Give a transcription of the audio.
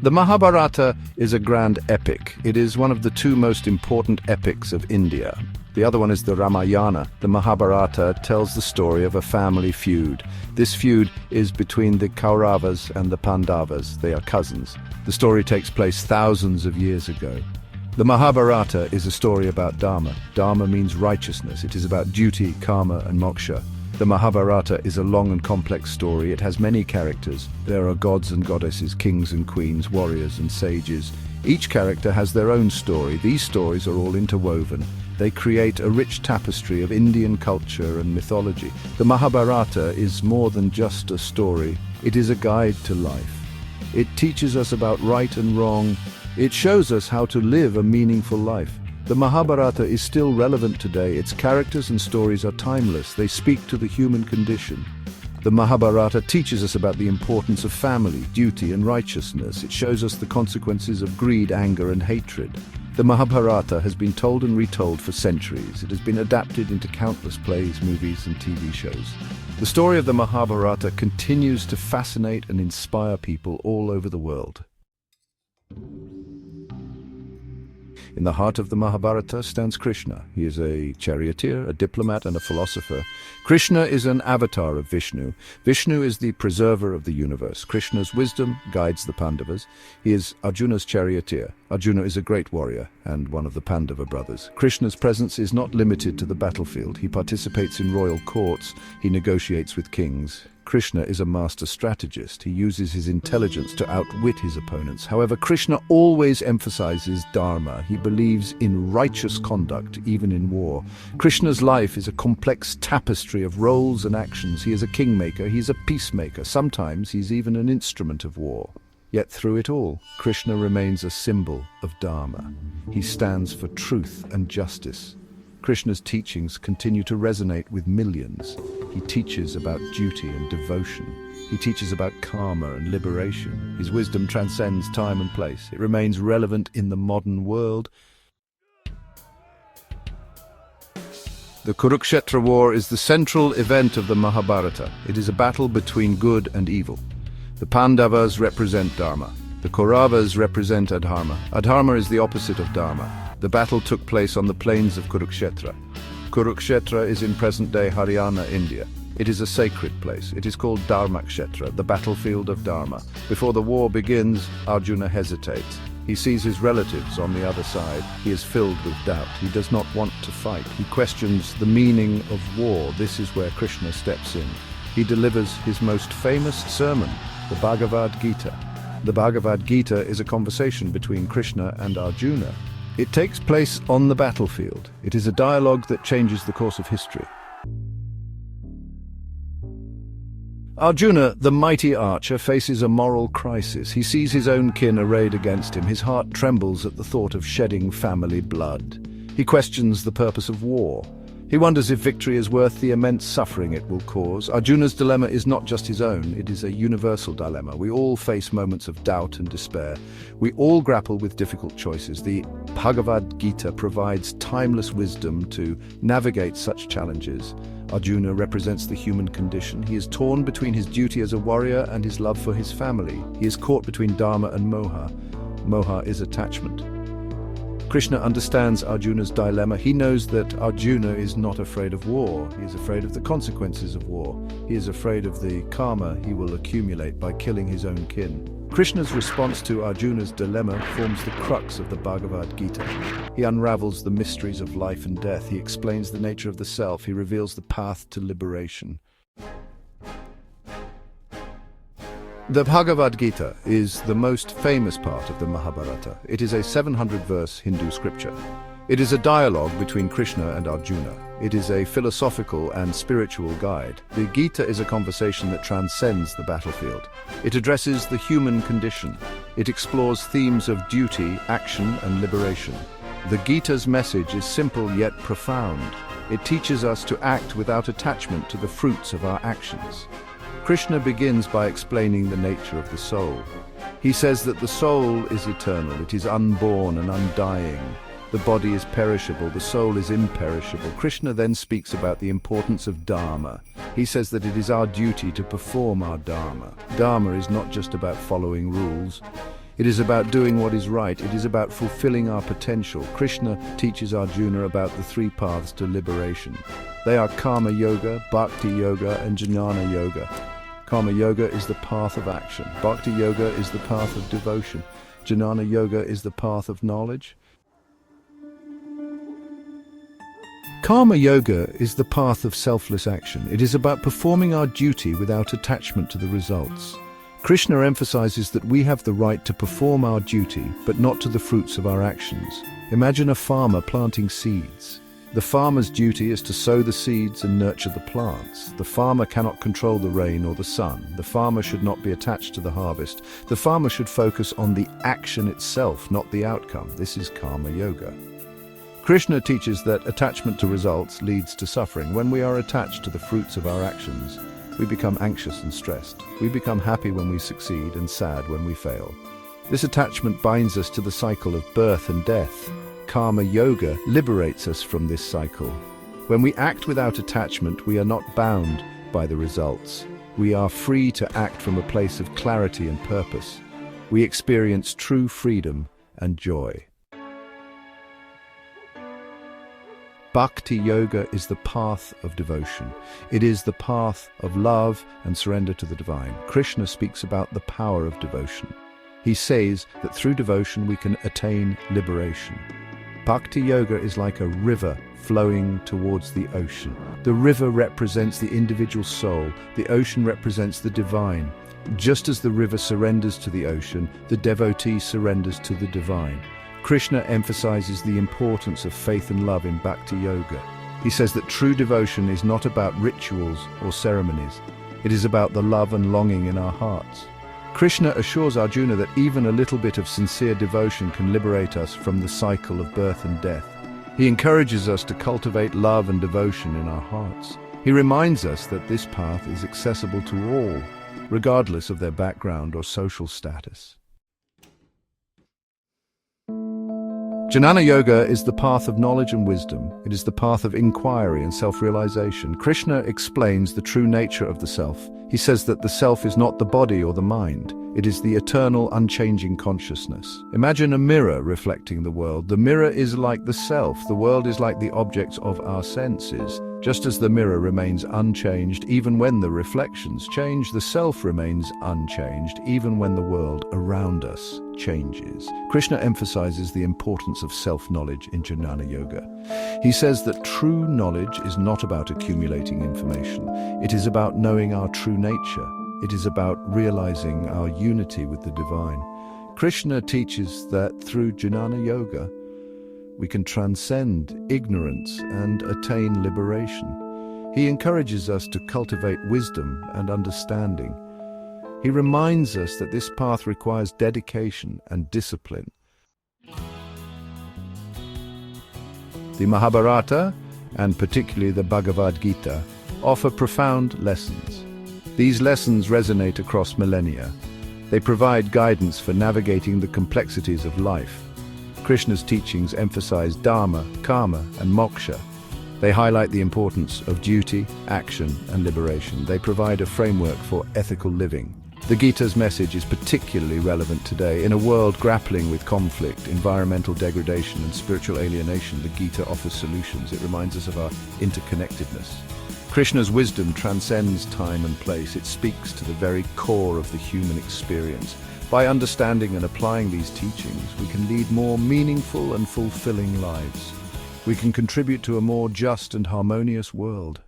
The Mahabharata is a grand epic. It is one of the two most important epics of India. The other one is the Ramayana. The Mahabharata tells the story of a family feud. This feud is between the Kauravas and the Pandavas. They are cousins. The story takes place thousands of years ago. The Mahabharata is a story about Dharma. Dharma means righteousness. It is about duty, karma, and moksha. The Mahabharata is a long and complex story. It has many characters. There are gods and goddesses, kings and queens, warriors and sages. Each character has their own story. These stories are all interwoven. They create a rich tapestry of Indian culture and mythology. The Mahabharata is more than just a story. It is a guide to life. It teaches us about right and wrong. It shows us how to live a meaningful life. The Mahabharata is still relevant today. Its characters and stories are timeless. They speak to the human condition. The Mahabharata teaches us about the importance of family, duty, and righteousness. It shows us the consequences of greed, anger, and hatred. The Mahabharata has been told and retold for centuries. It has been adapted into countless plays, movies, and TV shows. The story of the Mahabharata continues to fascinate and inspire people all over the world. In the heart of the Mahabharata stands Krishna. He is a charioteer, a diplomat, and a philosopher. Krishna is an avatar of Vishnu. Vishnu is the preserver of the universe. Krishna's wisdom guides the Pandavas. He is Arjuna's charioteer. Arjuna is a great warrior and one of the Pandava brothers. Krishna's presence is not limited to the battlefield. He participates in royal courts. He negotiates with kings. Krishna is a master strategist. He uses his intelligence to outwit his opponents. However, Krishna always emphasizes dharma. He believes in righteous conduct, even in war. Krishna's life is a complex tapestry of roles and actions. He is a kingmaker. He is a peacemaker. Sometimes he's even an instrument of war. Yet through it all, Krishna remains a symbol of dharma. He stands for truth and justice. Krishna's teachings continue to resonate with millions. He teaches about duty and devotion. He teaches about karma and liberation. His wisdom transcends time and place. It remains relevant in the modern world. The Kurukshetra war is the central event of the Mahabharata. It is a battle between good and evil. The Pandavas represent Dharma. The Kauravas represent Adharma. Adharma is the opposite of Dharma. The battle took place on the plains of Kurukshetra. Kurukshetra is in present-day Haryana, India. It is a sacred place. It is called Dharmakshetra, the battlefield of Dharma. Before the war begins, Arjuna hesitates. He sees his relatives on the other side. He is filled with doubt. He does not want to fight. He questions the meaning of war. This is where Krishna steps in. He delivers his most famous sermon, the Bhagavad Gita. The Bhagavad Gita is a conversation between Krishna and Arjuna. It takes place on the battlefield. It is a dialogue that changes the course of history. Arjuna, the mighty archer, faces a moral crisis. He sees his own kin arrayed against him. His heart trembles at the thought of shedding family blood. He questions the purpose of war. He wonders if victory is worth the immense suffering it will cause. Arjuna's dilemma is not just his own, it is a universal dilemma. We all face moments of doubt and despair. We all grapple with difficult choices. The Bhagavad Gita provides timeless wisdom to navigate such challenges. Arjuna represents the human condition. He is torn between his duty as a warrior and his love for his family. He is caught between Dharma and Moha. Moha is attachment. Krishna understands Arjuna's dilemma. He knows that Arjuna is not afraid of war. He is afraid of the consequences of war. He is afraid of the karma he will accumulate by killing his own kin. Krishna's response to Arjuna's dilemma forms the crux of the Bhagavad Gita. He unravels the mysteries of life and death. He explains the nature of the self. He reveals the path to liberation. The Bhagavad Gita is the most famous part of the Mahabharata. It is a 700-verse Hindu scripture. It is a dialogue between Krishna and Arjuna. It is a philosophical and spiritual guide. The Gita is a conversation that transcends the battlefield. It addresses the human condition. It explores themes of duty, action, and liberation. The Gita's message is simple yet profound. It teaches us to act without attachment to the fruits of our actions. Krishna begins by explaining the nature of the soul. He says that the soul is eternal, it is unborn and undying. The body is perishable, the soul is imperishable. Krishna then speaks about the importance of Dharma. He says that it is our duty to perform our Dharma. Dharma is not just about following rules. It is about doing what is right. It is about fulfilling our potential. Krishna teaches Arjuna about the three paths to liberation. They are Karma Yoga, Bhakti Yoga, and Jnana Yoga. Karma Yoga is the path of action. Bhakti Yoga is the path of devotion. Jnana Yoga is the path of knowledge. Karma Yoga is the path of selfless action. It is about performing our duty without attachment to the results. Krishna emphasizes that we have the right to perform our duty, but not to the fruits of our actions. Imagine a farmer planting seeds. The farmer's duty is to sow the seeds and nurture the plants. The farmer cannot control the rain or the sun. The farmer should not be attached to the harvest. The farmer should focus on the action itself, not the outcome. This is Karma Yoga. Krishna teaches that attachment to results leads to suffering. When we are attached to the fruits of our actions, we become anxious and stressed. We become happy when we succeed and sad when we fail. This attachment binds us to the cycle of birth and death. Karma Yoga liberates us from this cycle. When we act without attachment, we are not bound by the results. We are free to act from a place of clarity and purpose. We experience true freedom and joy. Bhakti Yoga is the path of devotion. It is the path of love and surrender to the divine. Krishna speaks about the power of devotion. He says that through devotion we can attain liberation. Bhakti Yoga is like a river flowing towards the ocean. The river represents the individual soul. The ocean represents the divine. Just as the river surrenders to the ocean, the devotee surrenders to the divine. Krishna emphasizes the importance of faith and love in Bhakti Yoga. He says that true devotion is not about rituals or ceremonies. It is about the love and longing in our hearts. Krishna assures Arjuna that even a little bit of sincere devotion can liberate us from the cycle of birth and death. He encourages us to cultivate love and devotion in our hearts. He reminds us that this path is accessible to all, regardless of their background or social status. Jnana Yoga is the path of knowledge and wisdom. It is the path of inquiry and self-realization. Krishna explains the true nature of the self. He says that the self is not the body or the mind. It is the eternal, unchanging consciousness. Imagine a mirror reflecting the world. The mirror is like the self. The world is like the objects of our senses. Just as the mirror remains unchanged even when the reflections change, the self remains unchanged even when the world around us changes. Krishna emphasizes the importance of self-knowledge in Jnana Yoga. He says that true knowledge is not about accumulating information. It is about knowing our true nature. It is about realizing our unity with the divine. Krishna teaches that through Jnana Yoga, we can transcend ignorance and attain liberation. He encourages us to cultivate wisdom and understanding. He reminds us that this path requires dedication and discipline. The Mahabharata, and particularly the Bhagavad Gita, offer profound lessons. These lessons resonate across millennia. They provide guidance for navigating the complexities of life. Krishna's teachings emphasize dharma, karma, and moksha. They highlight the importance of duty, action, and liberation. They provide a framework for ethical living. The Gita's message is particularly relevant today. In a world grappling with conflict, environmental degradation, and spiritual alienation, the Gita offers solutions. It reminds us of our interconnectedness. Krishna's wisdom transcends time and place. It speaks to the very core of the human experience. By understanding and applying these teachings, we can lead more meaningful and fulfilling lives. We can contribute to a more just and harmonious world.